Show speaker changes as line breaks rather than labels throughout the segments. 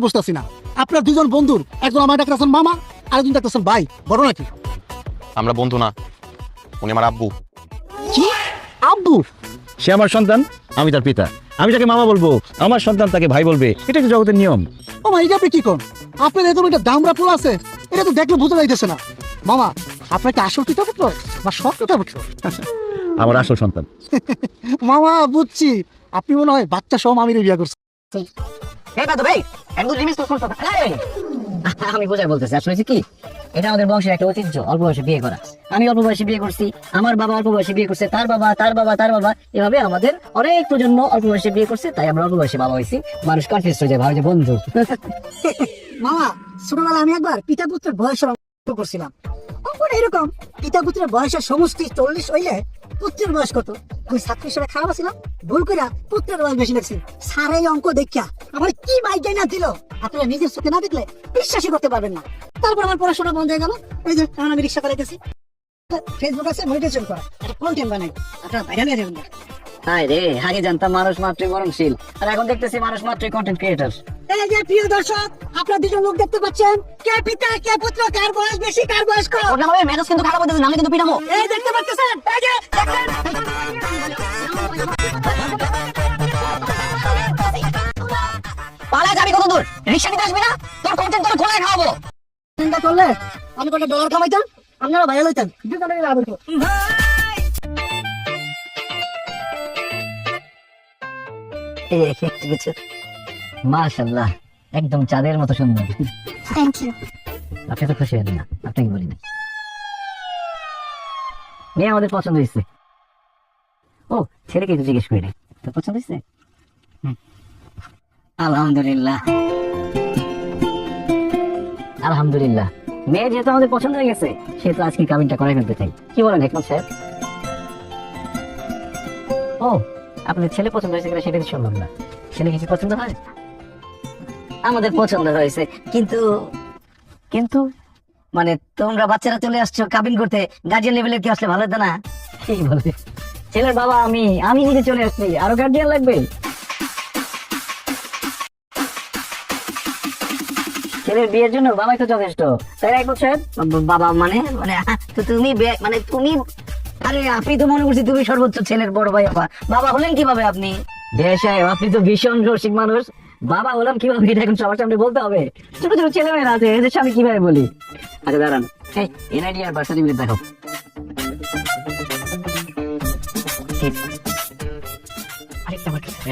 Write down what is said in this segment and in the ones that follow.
বুঝতেছি না আপনার দুজন বন্ধুর একজন আমার ডাক্তার মামা আর একজন ডাক্তার ভাই বড় নাকি?
আমরা বন্ধু না, উনি আমার আব্বু।
কি আব্বু?
সে আমার সন্তান, আমি তার পিতা। আমি তাকে মামা বলবো, আমার সন্তান তাকে ভাই বলবে। এটা কি জগতের নিয়ম?
ও মা, এটা আপনি কি কোন? আপনার এরকম একটা দামড়া ফুল আছে, এটা তো দেখলে বোঝা যাইতেছে না। মামা, আপনার কি আসল পিতা পুত্র বা সৎ পিতা পুত্র?
আমার আসল সন্তান।
মামা বুঝছি, আপনি মনে হয় বাচ্চা সহ মামির বিয়ে করছেন।
আমি বোঝাই বলতেছি, আসলে কি এটা আমাদের বংশের একটা ঐতিহ্য, অল্প বয়সে বিয়ে করা। আমি অল্প বয়সে বিয়ে করছি, আমার বাবা অল্প বয়সে বিয়ে করছে, তার বাবা তার বাবা তার বাবা, এভাবে আমাদের অনেক প্রজন্ম অল্প বয়সে বিয়ে করছে, তাই আমরা অল্প বয়সে বাবা হয়েছি। মানুষ কনফিউজ হয়ে যায়, ভাবে যে বন্ধু।
মামা, ছোটবেলা আমি একবার পিতা পুত্রের বয়সের অঙ্ক করছিলাম। অঙ্কটা এরকম, পিতা পুত্রের বয়সের সমষ্টি 40 হইলে পুত্রের বয়স কত? আমি ছাত্র হিসেবে খারাপ ছিলাম, ভুল করে পুত্রের বয়স বেশি লাগছে। স্যার এই অঙ্ক দেখিয়া আমার কি মাইকে না দিল, আপনারা নিজের চোখে না দেখলে বিশ্বাসই করতে পারবেন না। তারপর আমার পড়াশোনা বন্ধ হয়ে গেল। এই যে এখন আমি রিক্সা চালাইতেছি, ফেসবুক আছে মনিটাইজেশন করা, একটা কন্টেন্ট বানাই, আপনারা ভাইরাল হয়ে যাবেন।
হায় রে, আগে জানতাম মানুষ মাত্রই মরণশীল, আর এখন দেখতেছি মানুষ মাত্রই কন্টেন্ট ক্রিয়েটর।
এই যে প্রিয় দর্শক, আপনারা দুজন লোক দেখতে পাচ্ছেন, কে পিতা কে পুত্র, কার বয়স বেশি কার বয়স কম।
ওটা ভাবে মেজাজ কিন্তু খারাপ হইতেছে, নালে কিন্তু পিটামো।
এই দেখতে পাচ্ছেন, এই যে দেখেন।
পালা যাবি কত দূর? রিক্সা নিতে আসবি না? তোর কন্টেন্ট তোর খোলায় খাওয়াবো।
চিন্তা করলে আমি কত ডলার কামাইতাম, আপনারা ভাইরাল হইতেন, দুজনে লাভ হইতো।
মাশাআল্লাহ, একদম চাঁদের মতো সুন্দর।
Thank you.
আপনি তো খুশি হলেন না? আপনাকে বলি না, মেয়ে আমাদের পছন্দ হয়েছে। ও, ছেলেকে একটু জিজ্ঞেস করি, তো পছন্দ হয়েছে? আলহামদুলিল্লাহ আলহামদুলিল্লাহ, মেয়ে যেহেতু আমাদের পছন্দ হয়ে গেছে, সেহেতু আজকে কাবিনটা করাই ফেলতে চাই। কি বলেন হেকমত সাহেব? ও, আপনাদের ছেলে পছন্দ হয়েছে কিনা সেটা তো শুনলাম না। ছেলে কিছু পছন্দ হয়? আমাদের পছন্দ হয়েছে, কিন্তু কিন্তু মানে তোমরা বাচ্চারা চলে আসছো কাবিন করতে, গার্জিয়ান লেভেলের কি আসলে ভালো হতো না? কি বলে, ছেলের বাবা আমি নিজে চলে আসছি, আরো গার্জিয়ান লাগবে? ছেলের বিয়ের জন্য বাবাই তো যথেষ্ট, তাই এক বছর বাবা মানে মানে তো তুমি মানে তুমি, আরে আপনি তো মনে করছি তুমি সর্বোচ্চ ছেলের বড় ভাই, বাবা হলেন কিভাবে আপনি? বেশ সাহেব, আপনি তো ভীষণ রসিক মানুষ, বাবা হলাম কিভাবে এটা এখন সবার সামনে বলতে হবে? ছোট ছোট ছেলেমেয়েরা আছে, এদের সামনে কিভাবে বলি? আচ্ছা দাঁড়ান, এই এনআইডি আর বার্থ সার্টিফিকেট দেখো।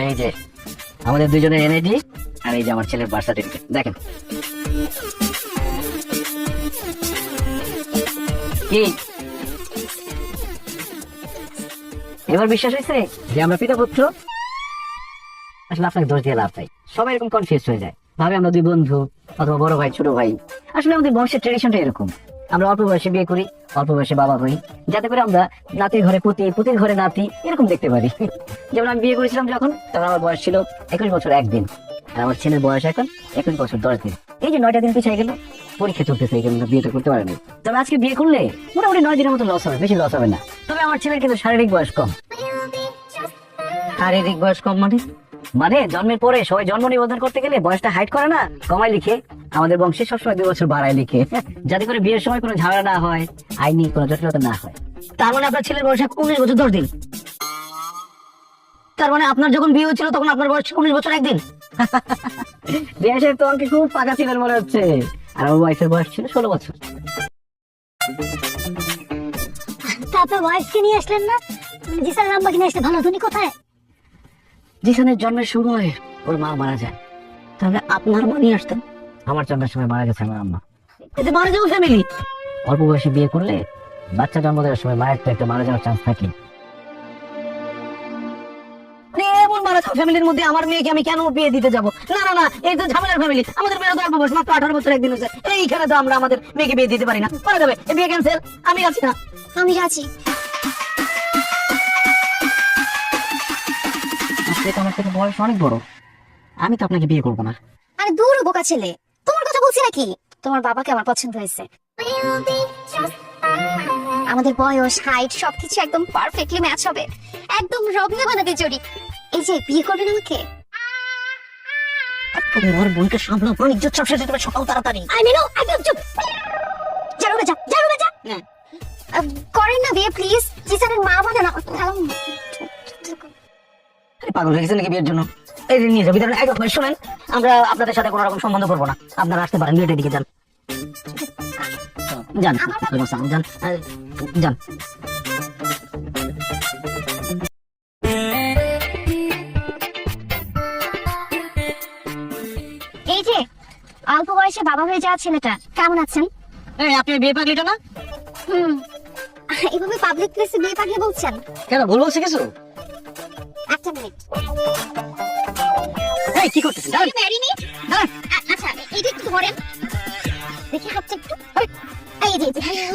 এই যে আমাদের দুজনের এনআইডি, আর এই যে আমার ছেলের বার্থ সার্টিফিকেট, দেখেন। কি এবার বিশ্বাস হয়েছে যে আমরা পিতা পুত্র? আসলে আপনাকে দোষ দিয়ে লাভ নাই, সবাই এরকম কনফিউজ হয়ে যায়, ভাবে আমরা দুই বন্ধু অথবা বড় ভাই ছোট ভাই। আসলে আমাদের বংশের ট্রেডিশনটা এরকম, আমরা অল্প বয়সে বিয়ে করি, অল্প বয়সে বাবা হই, যাতে করে আমরা নাতির ঘরে পুতি, পুতির ঘরে নাতি এরকম দেখতে পারি। যেমন আমি বিয়ে করেছিলাম যখন, তখন আমার বয়স ছিল 21 বছর 1 দিন, আর আমার ছেলের বয়স এখন 21 বছর 10 দিন। এই যে 9টা দিন পিছিয়ে গেল, পরীক্ষা চলতেছে, এই জন্য বিয়েটা করতে পারেনি। তবে আজকে বিয়ে করলে মোটামুটি 9 দিনের মতো লস হবে, বেশি লস হবে না। তবে আমার ছেলের কিন্তু শারীরিক বয়স কম। শারীরিক বয়স কম মানে মানে জন্মের পরে সবাই জন্ম নিবন্ধন করতে গেলে বয়সটা হাইট করে না, কমায় লিখে। আমাদের বংশে সবসময় 2 বছর বাড়ায় লিখে, যাতে করে বিয়ের সময় কোনো ঝামেলা না হয়, আইনি কোনো জটিলতা না হয়। তার মানে আপনার ছেলের বয়স 19 বছর 10 দিন। তার মানে আপনার যখন বিয়ে হয়েছিল তখন আপনার বয়স 19 বছর 1 দিন। বিয়ের তো আমাকে খুব পাকা ছিলেন মনে হচ্ছে, আর আমার ওয়াইফের বয়স ছিল 16 বছর।
তাতে ওয়াইফকে নিয়ে আসলেন না? জিসানের আম্মাকে নিয়ে আসলে ভালো হতো। উনি কোথায়?
জিসানের জন্মের সময় ওর মা মারা যায়, তাহলে আপনার মা নিয়ে আসতেন। আমার জন্মের সময় মারা গেছে আমার আম্মা, এতে মারা যাবো ফ্যামিলি। অল্প বয়সে বিয়ে করলে বাচ্চা জন্ম দেওয়ার সময় মায়ের তো একটা মারা যাওয়ার চান্স থাকে। এমন মারা যাওয়া ফ্যামিলির মধ্যে আমার মেয়েকে আমি কেন বিয়ে দিতে যাবো? না না না, এই তো ঝামেলার ফ্যামিলি। আমাদের মেয়ের তো অল্প বয়স, মাত্র 18 বছর 1 দিন হয়েছে। এইখানে তো আমরা আমাদের মেয়েকে বিয়ে দিতে পারি না, পারা যাবে? এই বিয়ে ক্যান্সেল, আমি আছি না।
আমি রাজি।
আমার থেকে বয়স অনেক বড়, আমি তো আপনাকে বিয়ে করবো না।
আরে দূর বোকা ছেলে, তোমার কথা বলছি নাকি? তোমার বাবাকে আমার পছন্দ হয়েছে। আমাদের বয়স, হাইট সবকিছু একদম পারফেক্টলি ম্যাচ হবে, একদম রবনে বানাবে জড়ি। এই যে বিয়ে করবেন আমাকে?
তোমার বোনকে সামলাও, পুরো ইজ্জত সব শেষ হয়ে যাবে, সকাল তাড়াতাড়ি।
আই মিনু একদম চুপ। জারুবে যা, জারুবে যা।
হ্যাঁ।
করেন না বিয়ে প্লিজ। জিসানের মা বলে না।
আরে পাগল হয়ে গেছে নাকি বিয়ের জন্য? এই যে নিয়ে যাবি তাহলে। একদম শুনেন, আমরা আপনাদের সাথে কোনো রকম সম্বন্ধ করবো না, আপনারা আসতে পারেন, বিয়েটার দিকে যান। যান যান যান।
এই যে অল্প বয়সে বাবা হয়ে যাওয়া ছেলেটা, কেমন আছেন?
এই আপনি বিয়ে পাগলিটা না?
হুম, এভাবে পাবলিক প্লেসে বিয়ে পাগলি বলছেন?
কেন, ভুল বলছি কিছু?
একটা মিনিট।
এই কি করতেছেন? দাঁড়ান।
ম্যারিনি? আচ্ছা এইটা একটু ধরেন, দেখি হাতটা একটু। এই যে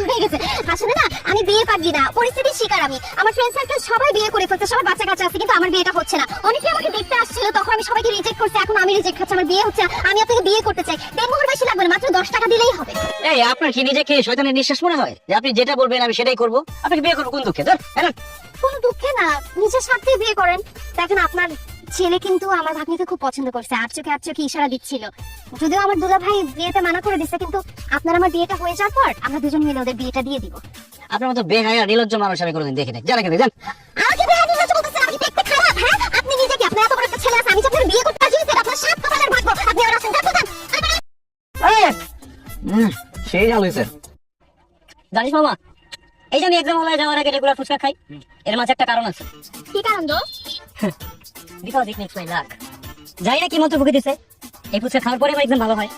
হয়ে গেছে। আসলে না আমি বিয়ে পাগলি না, পরিস্থিতির শিকার আমি। আমার ফ্রেন্ড সার্কেল সবাই বিয়ে করে ফেলছে, সবাই বাচ্চা কাচ্চা আছে, কিন্তু আমার বিয়েটা হচ্ছে না। অনেকে আমাকে দেখতে আসছিল, তখন আমি সবাইকে রিজেক্ট করছি, এখন আমি রিজেক্ট খাচ্ছি, আমার বিয়ে হচ্ছে না। আমি আপনাকে বিয়ে করতে চাই, দেড়মোহর বেশি লাগবে না, মাত্র 10 টাকা দিলেই হবে।
এই আপনার কি নিজেকে শয়তানের নিঃশ্বাস মনে হয় যে আপনি যেটা বলবেন আমি সেটাই করবো? আপনাকে বিয়ে করবো কোন দুঃখে? ধর
কোনো দুঃখে না, নিজের স্বার্থে বিয়ে করেন। দেখেন আপনার ছেলে কিন্তু আমার ভাগ্নিকে খুব পছন্দ করছে, আর চোখে ইশারা দিচ্ছিল। যদিও আমার দুলা ভাই বিয়েতে মানা করে দিচ্ছে, কিন্তু আপনার আমার বিয়েটা হয়ে যাওয়ার পর আমরা দুজন মিলে ওদের বিয়েটা দিয়ে দিব।
আপনার মতো বেহায়া নির্লজ্জ মানুষ আমি কোনোদিন দেখিনি। জানা কেন যান।
আমাকে বেহায়া নির্লজ্জ বলতেছেন? আমি দেখতে খারাপ? হ্যাঁ, আপনি নিজে কি, আপনার এত বড় একটা ছেলে আছে, আমি যে আপনার বিয়ে করতে রাজি হয়েছি, আপনার সাত কপালের ভাগ্য। আপনি আমার আসেন, যান।
সেই জাল হয়েছে। জানিস মামা, এই যে আমি এক্সাম হলে যাওয়ার আগে রেগুলার ফুচকা খাই, এর মাঝে একটা কারণ আছে।
কি কারণ দোষ?
Because it makes my luck. জানি না কি মন্ত্র ফুকে দিছে, এই ফুচকা খাওয়ার পরে আমার এক্সাম ভালো হয়।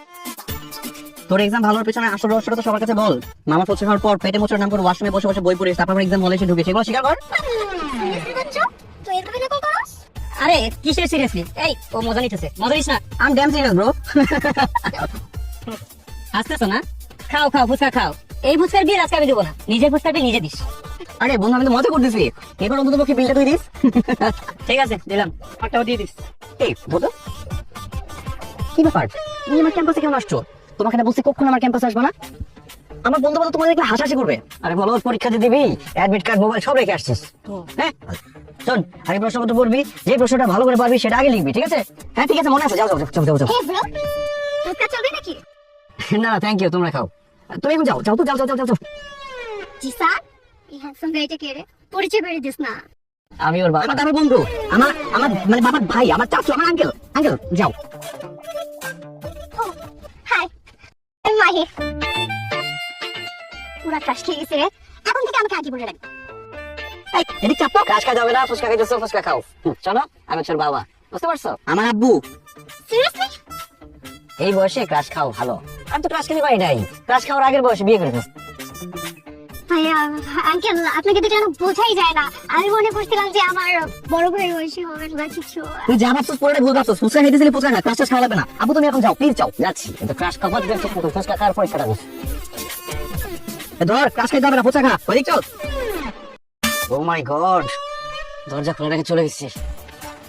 তোর এক্সাম ভালোর পেছনে আসল রহস্যটা তো সবার কাছে বল। মামা ফুচকা খাওয়ার পর পেটে মোচড় নাম করে ওয়াশরুমে বসে বসে বই পড়ে তারপর এক্সাম হলে এসে ঢুকে, সেগুলো স্বীকার কর।
তো এরকম নকল করস?
আরে কিসের সিরিয়াসলি? এই ও মজা নিতেছে, মজা নিস না। I am damn serious bro. হাসতেছো না? খাও খাও, ফুচকা খাও। এই ফুচকার বিল আজকে আমি দেবো না, নিজের ফুচকার বিল নিজে দিস। আরে বন্ধু, আমি তো মজা করতেছি, এবার অন্তত পক্ষে বিলটা তুই দিস। ঠিক আছে, দিলাম, টাকাও দিয়ে দিস। এই বলো কি ব্যাপার, তুমি আমার ক্যাম্পাসে কেমন আসছো? তোমাকে না বলছি কখনো আমার ক্যাম্পাসে আসবে না। আমার বন্ধু বান্ধব তোমাদের দেখলে হাসাহাসি করবে। আরে বলো, পরীক্ষা দিয়ে দিবি, অ্যাডমিট কার্ড মোবাইল সব রেখে আসছিস। হ্যাঁ শোন, আগে প্রশ্নপত্র পড়বি, যে প্রশ্নটা ভালো করে পারবি সেটা আগে লিখবি, ঠিক আছে? হ্যাঁ ঠিক আছে, মনে আছে। যাও যাও যাও যাও যাও।
হে ব্রো, ফুচকা চলবে নাকি?
না থ্যাংক ইউ, তোমরা খাও। তুমি এখন যাও যাও তো, যাও যাও যাও যাও।
জি স্যার, এই হ্যান্ডসাম গাইটা কে রে? পরিচয় করে দিস না।
আমি ওর বাবা, আমার বন্ধু, আমার আমার মানে বাবার ভাই, আমার চাচু, আমার আঙ্কেল। আঙ্কেল যাও।
ও হাই, আমি মাহি। পুরা ক্রাশ খেয়ে গেছে রে, এখন থেকে আমাকে আগে বলে রাখবি।
এই এদিক চাপ তো, ক্রাশ খাওয়া যাবে না, ফুচকা খাইতেছো, ফুচকা খাও। চলো, আমি হচ্ছে ওর বাবা, বুঝতে পারছো? আমার আব্বু।
সিরিয়াসলি?
এই বয়সে ক্রাশ খাও ভালো। আমি তো ক্রাশ খেতে পারি নাই, ক্রাশ খাওয়ার আগের বয়সে বিয়ে করে ফেলছি।
ভাইয়া আঙ্কেল, আপনাকে তো যেন বোঝাই যায় না। আমি মনে করছিলাম যে আমার বড় ভাই বয়সী হবে বা কিছু।
তুই যা ভাবছিস পুরোটা ভুল ভাবছিস। ফুচকা খাইতেছিলি, ফুচকা খা, ক্রাশ খাওয়া লাগবে না। আব্বু তুমি এখন যাও, প্লিজ যাও। যাচ্ছি, কিন্তু ক্রাশ খাওয়া দিবেন ঠিক মতো, ফুচকা খাওয়ার পরীক্ষাটা দিস। ধর, ক্রাশ খাইতে হবে না, ফুচকা খা, ওইদিক চল। ও মাই গড, দরজা খোলা রেখে চলে গেছি।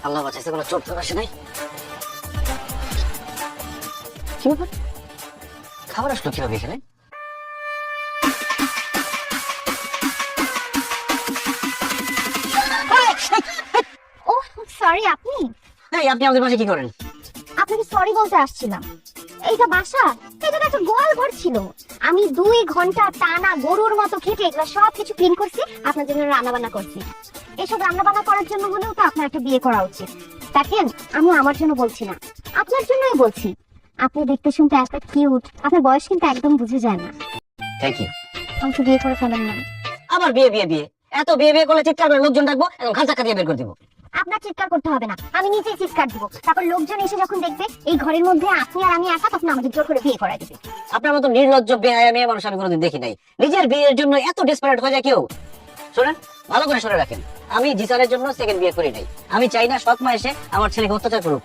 আল্লাহ বাঁচাইছে, কোনো চোট আসে নাই। কি ব্যাপার, খাবার আসলো কিভাবে এখানে?
ও সরি, আপনি?
এই আপনি আমাদের পাশে কি করেন?
আপনাকে সরি বলতে আসছিলাম। এইটা বাসা, এটা তো একটা গোয়াল ঘর ছিল। আমি 2 ঘন্টা টানা গরুর মতো খেটে এগুলো সব কিছু ক্লিন করছি, আপনার জন্য রান্না বান্না করছি। এসব রান্না বান্না করার জন্য হলেও তো আপনার একটা বিয়ে করা উচিত। দেখেন, আমি আমার জন্য বলছি না, আপনার জন্যই বলছি। আপনি দেখতে শুনতে এত কিউট, আপনার বয়স কিন্তু একদম বুঝে যায় না।
Thank you.
আমাকে বিয়ে করে ফেলেন না।
আবার বিয়ে বিয়ে বিয়ে, এত বিয়ে বিয়ে করলে চিৎকার করে লোকজন ডাকবো, এখন ঘাল চাকা দিয়ে বের করে দিব।
আপনার চিৎকার করতে হবে না, আমি নিজেই চিৎকার দিব। তারপর লোকজন এসে যখন দেখবে এই ঘরের মধ্যে আপনি আর আমি একা, তখন আমাদের জোর করে বিয়ে করাই দিবে।
আপনার মতো নির্লজ্জ বেহায়া মেয়ে মানুষ আমি কোনোদিন দেখি নাই। নিজের বিয়ের জন্য এত ডেসপারেট হয়ে যায় কেউ। শোনেন, ভালো করে শুনে রাখেন, আমি জিসানের জন্য সেকেন্ড বিয়ে করি নাই। আমি চাই না সৎ মা এসে আমার ছেলেকে অত্যাচার করুক।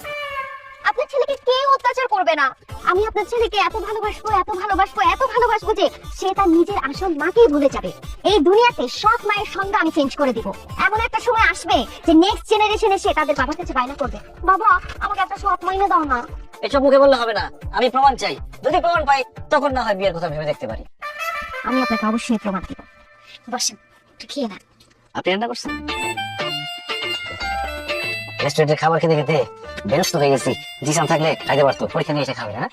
আপনার ছেলেকে কেউ অত্যাচার করবে না। আমি আপনার ছেলেকে এত ভালোবাসবো, এত ভালোবাসবো, এত ভালোবাসবো যে সে তার নিজের আসল মাকেই ভুলে যাবে। এই দুনিয়াতে সৎ মায়ের সঙ্গে আমি চেঞ্জ করে দিব। এমন একটা সময় আসবে যে নেক্সট জেনারেশন এসে তাদের বাবার কাছে বায়না করবে, বাবা আমাকে একটা সৎ মাইনে দাও না।
এসব মুখে বললে হবে না, আমি প্রমাণ চাই। যদি প্রমাণ পাই তখন না হয় বিয়ের কথা ভেবে দেখতে পারি।
আমি আপনাকে অবশ্যই প্রমাণ দিব। বসেন, একটু খেয়ে না।
আপনি রান্না করছেন? রেস্টুরেন্টের খাবার খেতে খেতে বেরস্ত হয়ে গেছি, জিসান থাকলে খাইতে পারতো, পরীক্ষা নিয়ে এসে খাবে না।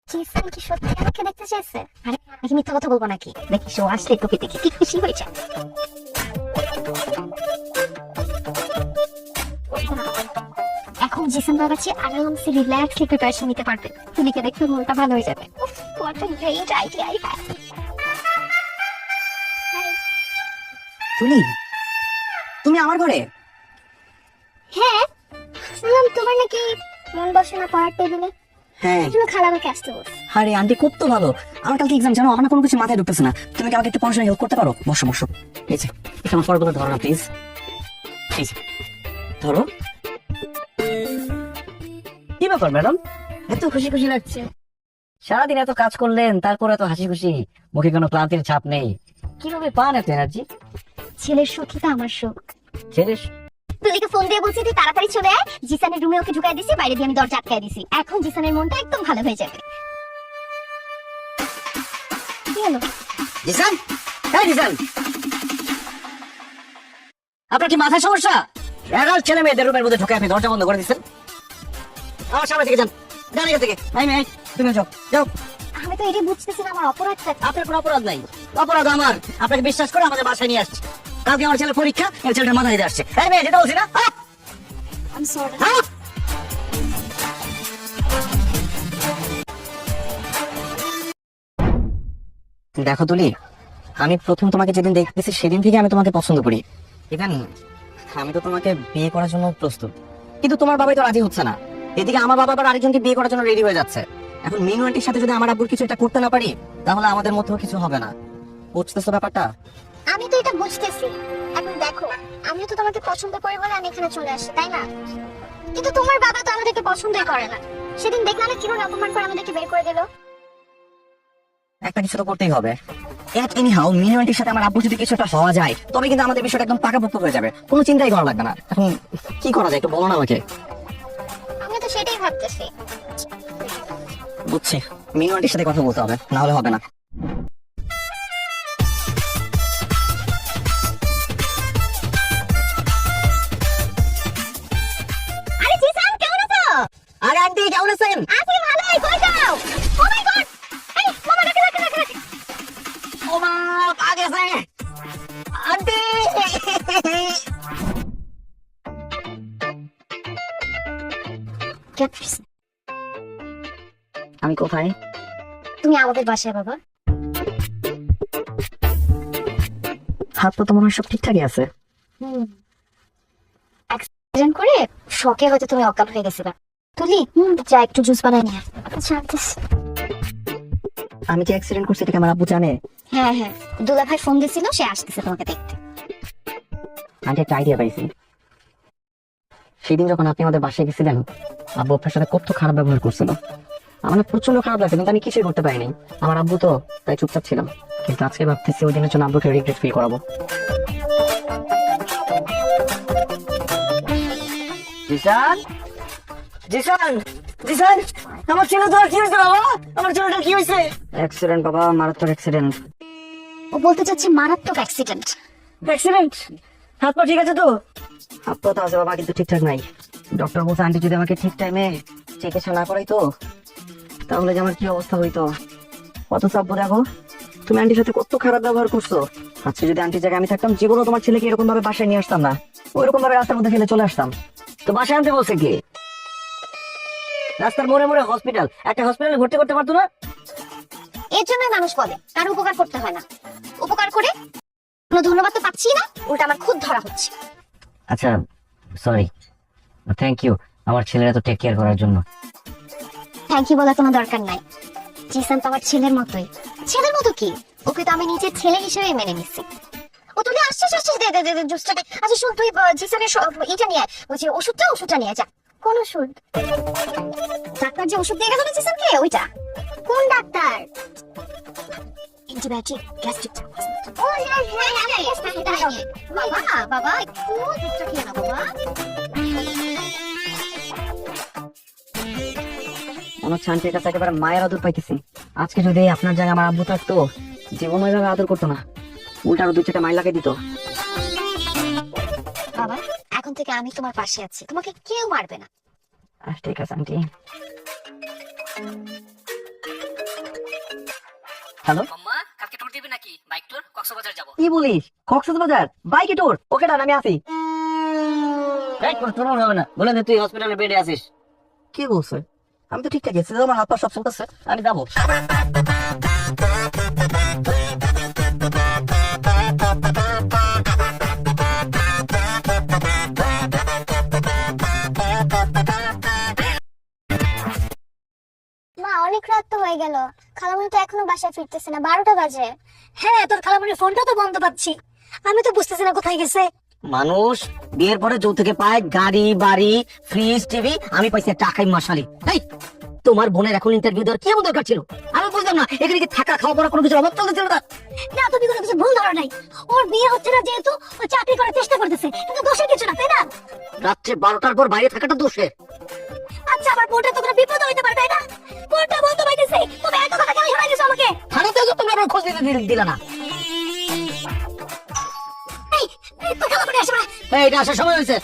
জিসান কি সত্যি আমাকে দেখতে চাইছে? আরে নাকি মিথ্যা কথা বলবো নাকি? দেখি সে আসলে তোকে দেখে কি খুশি হয়েছে। এখন জিসান বাবা কাছে আরামসে রিল্যাক্সলি প্রিপারেশন নিতে পারবে। তুলিকে দেখলে মনটা ভালো হয়ে যাবে। What a great idea I have.
তুলি, তুমি আমার ঘরে?
হ্যাঁ, শুনলাম তোমার নাকি মন বসে না পড়ার টেবিলে।
হ্যাঁ।
তুমি খালা আমাকে আসতে বলছো।
আরে আন্টি খুব তো ভালো, আমার কালকে এক্সাম, জানো আমার না কোনো কিছু মাথায় ঢুকতেছে না। তুমি কি আমাকে একটু পড়াশোনা হেল্প করতে পারো? বসো বসো, এই যে একটু আমার ফলগুলো ধরো না প্লিজ। এই যে ধরো। কি ব্যাপার ম্যাডাম, এত খুশি খুশি লাগছে? সারাদিন এত কাজ করলেন, তারপরে এত হাসি খুশি, মুখে কোনো ক্লান্তির ছাপ নেই। কিভাবে পান এত এনার্জি?
ছেলের সুখই তো আমার সুখ।
ছেলে
তুলিকে ফোন দিয়ে বলছি তুই তাড়াতাড়ি চলে আয়। জিসানের রুমে ওকে ঢুকাই দিছি, বাইরে দিয়ে আমি দরজা আটকাই দিছি। এখন জিসানের মনটা একদম ভালো হয়ে যাবে। কি হলো?
জিসান, হ্যাঁ জিসান, আপনার কি মাথায় সমস্যা? এগারো ছেলে মেয়েদের রুমের মধ্যে ঢুকে আপনি দরজা বন্ধ করে দিচ্ছেন। আমার সামনে থেকে যান, যান এখান থেকে। তুমি যাও যাও।
আমি তো এটাই বুঝতেছি না আমার অপরাধটা কি।
আপনার কোনো অপরাধ নাই, অপরাধ আমার। আপনাকে বিশ্বাস করে আমাদের বাসায় নিয়ে আসছি। কালকে আমার ছেলের পরীক্ষা, এই ছেলেটার মাথা দিতে আসছে। এই মেয়ে, যেটা বলছি না?
I'm sorry.
দেখো তুলি, আমি প্রথম তোমাকে যেদিন দেখতেছি সেদিন থেকে আমি তোমাকে পছন্দ করি। ইভেন আমি তো তোমাকে বিয়ে করার জন্য প্রস্তুত, কিন্তু তোমার বাবাই তো রাজি হচ্ছে না। এদিকে আমার বাবা আবার আরেকজনকে বিয়ে করার জন্য রেডি হয়ে যাচ্ছে। এখন মিনু আন্টির সাথে যদি আমার আব্বুর কিছু একটা করতে না পারি, তাহলে আমাদের মধ্যেও কিছু হবে না। বুঝতেছো ব্যাপারটা?
আমি তো এটা বুঝতেছি। এখন দেখো, আমিও তো তোমাকে পছন্দ করি বলে আমি এখানে চলে আসছি, তাই না? কিন্তু তোমার বাবা তো আমাদেরকে পছন্দই করে না। সেদিন দেখলাম না কিরকম অপমান করে আমাদেরকে বের করে দিল।
একটা কিছু তো করতেই হবে। এনিহাউ মিনু আন্টির সাথে আমার আব্বু যদি কিছু একটা হওয়া যায়, তবে কিন্তু আমাদের বিষয়টা একদম পাকাপোক্ত হয়ে যাবে। কোনো চিন্তাই করা লাগবে না। এখন কি করা যায় একটু বলো না আমাকে।
আমি তো সেটাই ভাবতেছি।
বুঝছি, মিনু আন্টির সাথে কথা বলতে হবে, না হলে হবে না।
আরে জিসান, কেমন আছো?
আরে আন্টি কেমন আছেন?
আছি ভালোই, কই যাও? ও মাই গড! এই মামা ডাকে।
ও মা, পা গেছে আন্টি। আমি কোথায়?
তুমি আমাদের বাসায় বাবা।
হাত তো তোমার সব ঠিকঠাকই আছে।
অ্যাক্সিডেন্ট করে শকে হয়তো তুমি অজ্ঞান হয়ে গেছিলা। তুলি, যা একটু জুস বানাই নিয়ে আয়। আচ্ছা আনতেছি।
আমি যে অ্যাক্সিডেন্ট করছি এটা কি আমার আব্বু জানে?
হ্যাঁ হ্যাঁ, দুলা ভাই ফোন দিছিল, সে আসতেছে তোমাকে দেখতে।
আন্টি একটা আইডিয়া পাইছি। সেদিন যখন আপনি আমাদের বাসায় গেছিলেন, আব্বু আপনার সাথে কত খারাপ ব্যবহার করছিল। আমার না প্রচন্ড খারাপ লাগছে, কিন্তু আমি কিছুই করতে পারিনি। আমার আব্বু তো তাই চুপচাপ ছিলাম। কিন্তু আজকে ভাবতেছি ওই দিনের জন্য আব্বুকে রিগ্রেট ফিল করাবো। জিসান, জিসান, জিসান, আমার ছেলে তো কি হয়েছে বাবা? আমার ছেলেটা কি হয়েছে? অ্যাক্সিডেন্ট বাবা, মারাত্মক অ্যাক্সিডেন্ট।
ও বলতে চাচ্ছি মারাত্মক অ্যাক্সিডেন্ট।
অ্যাক্সিডেন্ট? হাত পা ঠিক আছে তো? হাত পা তো আছে বাবা, কিন্তু ঠিকঠাক নাই। ডক্টর বলছে আন্টি যদি আমাকে ঠিক টাইমে চিকিৎসা না করাই তো, তাহলে যে আমার কি অবস্থা হইতো। কত চাপ দেখো, তুমি আন্টির সাথে কত খারাপ ব্যবহার করছো। আজকে যদি আন্টির জায়গায় আমি থাকতাম, জীবনও তোমার ছেলেকে এরকম ভাবে বাসায় নিয়ে আসতাম না, ওইরকম ভাবে রাস্তার মধ্যে ফেলে চলে আসতাম। তো বাসায় আনতে বলছে কি? রাস্তার মোড়ে মোড়ে হসপিটাল, একটা হসপিটালে ভর্তি করতে পারতো না?
এর জন্য মানুষ বলে কারো উপকার করতে হয় না। উপকার করে কোনো ধন্যবাদ তো পাচ্ছি না, উল্টা আমার খুদ ধরা হচ্ছে।
আচ্ছা সরি, থ্যাংক ইউ আমার ছেলেরা তো টেক কেয়ার করার জন্য।
থ্যাংক ইউ বলার কোনো দরকার নাই। জিসান তো আমার ছেলের মতোই। ছেলের মতো কি, ওকে তো আমি নিজের ছেলে হিসেবে মেনে নিচ্ছি। ও তুই আসছিস দে দে দে জুসটা দে। আচ্ছা শোন, তুই জিসানের এটা নিয়ে আয়, ওই যে ওষুধটা নিয়ে যা। কোন ওষুধ? ডাক্তার যে ওষুধ দিয়ে গেল না জিসানকে, ওইটা। কোন ডাক্তার? Antibiotic, gastric. ও বাবা বাবা, একটু দুধটা খেয়ে না বাবা।
আমার শান্তির কাছে একেবারে মায়ের আদর পাইতেছি। আজকে যদি আপনার জায়গায় আমার আব্বু থাকতো, জীবন ওইভাবে আদর করতো না, উল্টা আরো দুই চারটা মাইল লাগিয়ে দিত।
থেকে আমি তোমার পাশে আছি, তোমাকে কেউ মারবে না।
ঠিক আছে আন্টি। হ্যালো
মাম্মা, কালকে ট্যুর দিবে নাকি? বাইক ট্যুর, কক্সবাজার যাব।
কি বলিস? কক্সবাজার বাইকে ট্যুর? ওকে ডান, আমি আসি। এই তোর মনে হবে না, বলে তুই হসপিটালের বেডে আছিস। কি বলছে? আমি তো ঠিকঠাক আছি, আমার হাত পা সব চলতেছে, আমি যাবো।
মা অনেক রাত তো হয়ে গেল, খালামণি তো এখনো বাসায় ফিরতেছে না, 12টা বাজে।
হ্যাঁ, তোর খালামণির ফোনটা তো বন্ধ পাচ্ছি, আমি তো বুঝতেছি না কোথায় গেছে।
মানুষ বিয়ের পরে যৌতুকে পায় গাড়ি বাড়ি ফ্রিজ টিভি, আমি পাইছি টাকাই মশালি। এই তোমার বোনের এখন ইন্টারভিউ দেওয়ার কি এমন দরকার ছিল? আমি বুঝলাম না, এখানে কি থাকা খাওয়া পড়া কোনো কিছু অভাব চলতেছিল না?
না, তুমি কোনো কিছু ভুল ধরো নাই। ওর বিয়ে হচ্ছে না যেহেতু ও চাকরি করার চেষ্টা করতেছে, কিন্তু দোষের কিছু না, তাই না?
রাত্রে 12টার পর বাইরে থাকাটা দোষের।
আচ্ছা, আমার বোনটা তো কোনো বিপদ হইতে পারে, তাই না? বোনটা বন্ধ পাইতেছে, তুমি এত কথা কেন শোনাই দিছো আমাকে?
থানাতেও তো তোমরা আমার খোঁজ দিলা না।
এই, তোর খালামণি আসে না।
এই, এটা আসার সময় হয়েছে।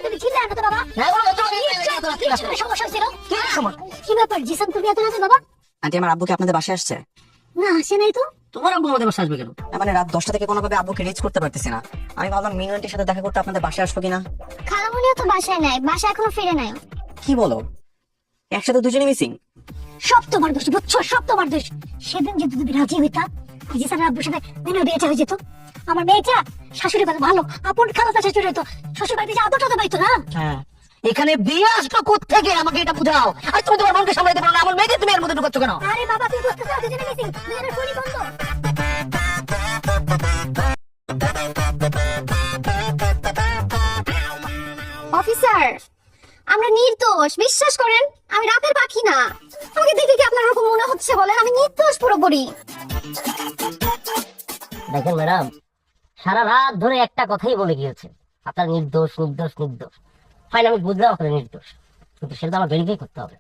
তুমি চিল্লায় না তো বাবা?
হ্যাঁ, বলো, বলো,
নিশ্চয়ই সমস্যা হয়েছিল।
কি সময়?
কি ব্যাপার, জিসান তুমি এত রাতে বাবা?
আন্টি, আমার আব্বুকে আপনাদের বাসায় আসছে।
না, আসে নাই তো।
তোমার আব্বু আমাদের বাসায় আসবে কেন?
মানে রাত 10টা থেকে কোনোভাবে আব্বুকে রিচ করতে পারতেছি না। আমি ভাবলাম মিনু আন্টির সাথে দেখা করতে আপনাদের বাসায় আসবো কিনা।
খালামণিও তো বাসায় নাই, বাসায় এখনো ফিরে নাই।
কি বলো, একসাথে দুজনে মিসিং?
সব তোমার দোষ, বুঝছো? সব তোমার দোষ। সেদিন যদি তুমি রাজি হইতা, জিসানের আব্বুর সাথে মেয়ের বিয়েটা হয়ে যেত। আমার মেয়েটা শাশুড়ি বাড়ি ভালো, আপন খালাতা শাশুড়ি হইতো, শ্বশুর বাড়িতে যে আদরটা পাইতো না।
হ্যাঁ, এখানে বিয়ে আসলো কোত্থেকে আমাকে এটা বুঝাও। আর তুমি তোমার বোনকে সামলাইতে পারো না, আমার মেয়েকে তুমি এর মধ্যে ঢুকাচ্ছ কেন?
আরে বাবা, তুমি বুঝতে চাও দুজনে মিসিং, দুজনের ফোনই বন্ধ।
অফিসার, আমরা নির্দোষ, বিশ্বাস করেন। আমি রাতের পাখি না। আমাকে দেখে কি আপনার ওরকম মনে হচ্ছে বলেন? আমি নির্দোষ পুরোপুরি।
দেখেন ম্যাডাম, সারা রাত ধরে একটা কথাই বলে গিয়েছে, আপনার নির্দোষ নির্দোষ নির্দোষ। ফাইন, আমি বুঝলাম আপনার নির্দোষ, কিন্তু সেটা আমার ভেরিফাই করতে হবে।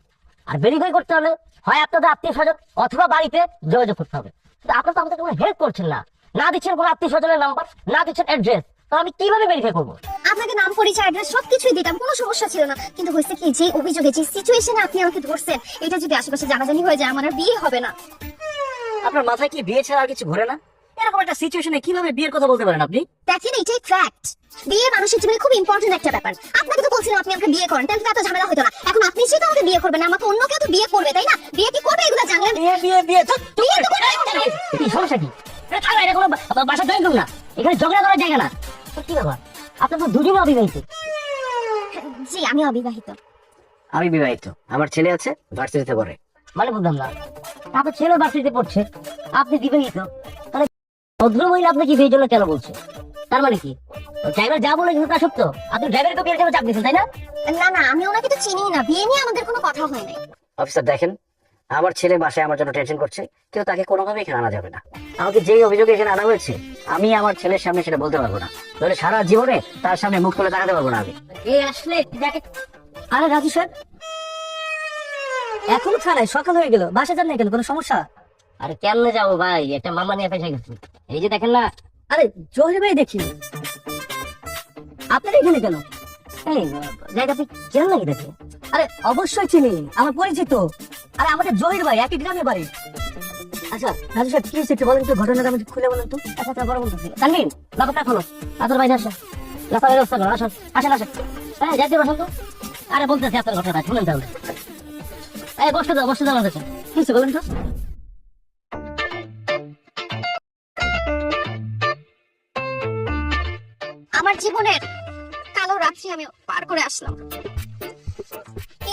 আর ভেরিফাই করতে হলে হয় আপনাদের আত্মীয় স্বজন অথবা বাড়িতে যোগাযোগ করতে হবে। কিন্তু আপনার তো আমাদের কোনো হেল্প করছেন না, না দিচ্ছেন কোনো আত্মীয় স্বজনের নাম্বার, না দিচ্ছেন অ্যাড্রেস, তো আমি কিভাবে ভেরিফাই করবো?
আপনাকে নাম পরিচয় অ্যাড্রেস সবকিছুই দিতাম, কোনো সমস্যা ছিল না। কিন্তু হয়েছে কি, যে অভিযোগে যে সিচুয়েশনে আপনি আমাকে ধরছেন, এটা যদি আশেপাশে জানাজানি হয়ে যায়, আমার আর বিয়ে হবে না।
আপনার মাথায় কি বিয়ে ছাড়া আর কিছু ঘোরে না? এরকম একটা সিচুয়েশনে কিভাবে বিয়ের কথা বলতে পারেন আপনি?
দেখেন, এটাই ফ্যাক্ট। বিয়ে মানুষের জীবনে খুব ইম্পর্টেন্ট একটা ব্যাপার। আপনাকে তো বলছিলাম আপনি আমাকে বিয়ে করেন, তাহলে তো এত ঝামেলা হতো না। এখন আপনি যেহেতু আমাকে বিয়ে করবেন, আমাকে অন্য কেউ তো বিয়ে করবে, তাই না? বিয়ে কি করবে এগুলো জানলেন?
বিয়ে বিয়ে বিয়ে তো
বিয়ে তো করবে।
কি সমস্যা কি? এটা থানা, এটা কোনো বাসা ড্রয়িং রুম না, এখানে ঝগড়া করার জায়গা না। তো কি ব্যাপার, আপনার তো দুজনে অবিবাহিত?
জি, আমি অবিবাহিত।
আমি বিবাহিত, আমার ছেলে আছে, ভার্সিটিতে পড়ে। মানে বুঝলাম না, আপনার ছেলে ভার্সিটিতে পড়ছে, আপনি বিবাহিত, তাহলে ভদ্র মহিলা আপনাকে বিয়ের জন্য কেন বলছে? তার মানে কি ড্রাইভার যা বলে তা সত্য? আপনি ড্রাইভারকে বিয়ের জন্য চাপ দিচ্ছেন, তাই না?
না না, আমি ওনাকে তো চিনি না, বিয়ে নিয়ে আমাদের কোনো কথা হয় নাই।
অফিসার দেখেন, আমার ছেলে বাসায় আমার জন্য টেনশন করছে, কিন্তু তাকে কোনোভাবে এখানে আনা যাবে না। আমাকে যেই অভিযোগে এখানে আনা হয়েছে, আমি আমার ছেলের সামনে সেটা বলতে পারবো না, তাহলে সারা জীবনে তার সামনে মুখ তুলে তাকাতে পারবো না আমি। এই আসলে দেখে, আরে রাজু স্যার এখনো থানায়, সকাল হয়ে গেল, বাসা যান না কেন? কোনো সমস্যা? আরে কেমনে যাবো ভাই, একটা মামলা নিয়ে ফেসে গেছি। এই যে দেখেন না, আরে জহির ভাই দেখি আপনার এখানে কেন? এই জায়গা আপনি চেন নাকি দেখে? আরে অবশ্যই চিনি, আমার পরিচিত। আরে আমাদের জহির ভাই একই গ্রামে বাড়ি। আচ্ছা রাজু সাহেব, কি হয়েছে একটু বলেন তো, ঘটনাটা আমি খুলে বলেন তো। আচ্ছা আচ্ছা, বড় বলতেছি। তানভীর, ব্যাপারটা খোলো, আপনার বাইরে আসেন, রাস্তার ব্যবস্থা করো, আসেন আসেন আসেন। হ্যাঁ, যাইতে বসেন তো। আরে বলতেছি আপনার ঘটনাটা শুনেন তাহলে। এই বসতে দাও, বসতে দাও আমাদের। কি হয়েছে বলেন তো?
আমার জীবনের কালো রাত্রি আমি পার করে আসলাম।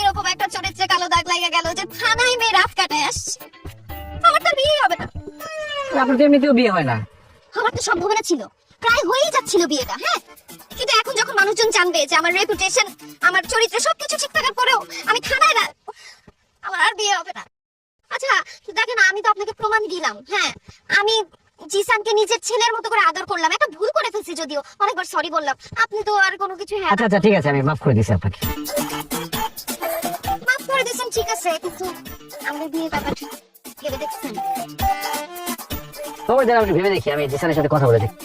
এরকম একটা চরিত্রে কালো দাগ লাগিয়ে গেল যে থানায় মেয়ে রাত কাটায় আসছে। আমার তো বিয়ে হবে না।
আপনার তো এমনিতেও বিয়ে হয় না।
আমার তো সম্ভাবনা ছিল, প্রায় হয়েই যাচ্ছিল বিয়েটা। হ্যাঁ, কিন্তু এখন যখন মানুষজন জানবে যে আমার রেপুটেশন, আমার চরিত্র সবকিছু ঠিক থাকার পরেও আমি থানায় না, আমার আর বিয়ে হবে না। আচ্ছা দেখেন, আমি তো আপনাকে প্রমাণ দিলাম। হ্যাঁ, আমি জিসানকে নিজের ছেলের মতো করে আদর করলাম। একটা ভুল করে ফেলছি, যদিও অনেকবার সরি বললাম। আপনি তো আর কোনো কিছু
আচ্ছা আচ্ছা, ঠিক আছে, আমি মাফ করে দিচ্ছি আপনাকে।
মাফ করে দিয়েছেন, ঠিক আছে, কিন্তু আমাদের বিয়ে ব্যাপারটা ভেবে দেখছেন?
খবর দেন, আমি ভেবে দেখি, আমি জিসানের সাথে কথা বলে দেখি।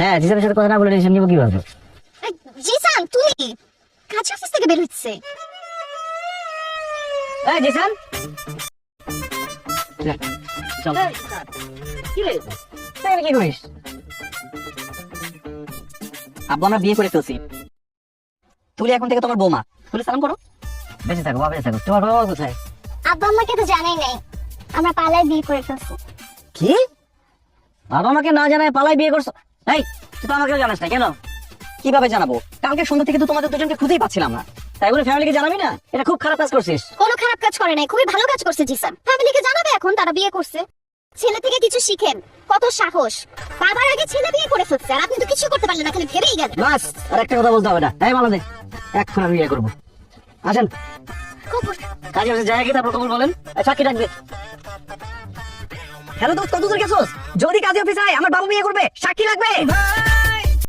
হ্যাঁ জিসানের সাথে কথা না বলে ডিসিশন নিব কিভাবে?
জিসান তুমি কাজ অফিস থেকে বের হচ্ছে।
এই জিসান চল। কি রে তুই কি করিস?
আব্বু আমরা বিয়ে করে ফেলছি। তুলি এখন থেকে তোমার বৌমা। তুলি সালাম করো।
বেঁচে থাকো বাবা, বেঁচে থাকো। তোমার বাবা কোথায়?
আব্বা আমাকে তো জানাই নাই, আমরা পালায় বিয়ে করে ফেলছি।
কি বাবা আমাকে না জানায় পালাই বিয়ে করছো? এই তুই তো আমাকেও জানাস না কেন?
কিভাবে জানাবো? কালকে সন্ধ্যা থেকে তো তোমাদের দুজনকে খুঁজেই পাচ্ছিলাম না।
তাই বলে ফ্যামিলিকে জানাবি না? এটা খুব খারাপ কাজ করছিস।
কোনো খারাপ কাজ করে নাই, খুবই ভালো কাজ করছে জিসান। ফ্যামিলিকে জানাবে এখন তারা বিয়ে করছে। ছেলে থেকে কিছু শিখেন, কত সাহস। বাবার আগে ছেলে বিয়ে করে ফেলছে আর আপনি তো কিছু করতে পারলেন না, খালি ভেবেই গেলেন।
বাস আর একটা কথা বলতে হবে না। এই মালা দে, এখন আমি বিয়ে করবো। আসেন
কবুল।
কাজে বসে জায়গা কি তারপর কবুল বলেন। এই সাক্ষী ডাকবে।
হ্যালো দোস্ত, কত দূর গেছোস? যদি কাজে অফিস আয় আমার বাবু বিয়ে করবে, সাক্ষী লাগবে।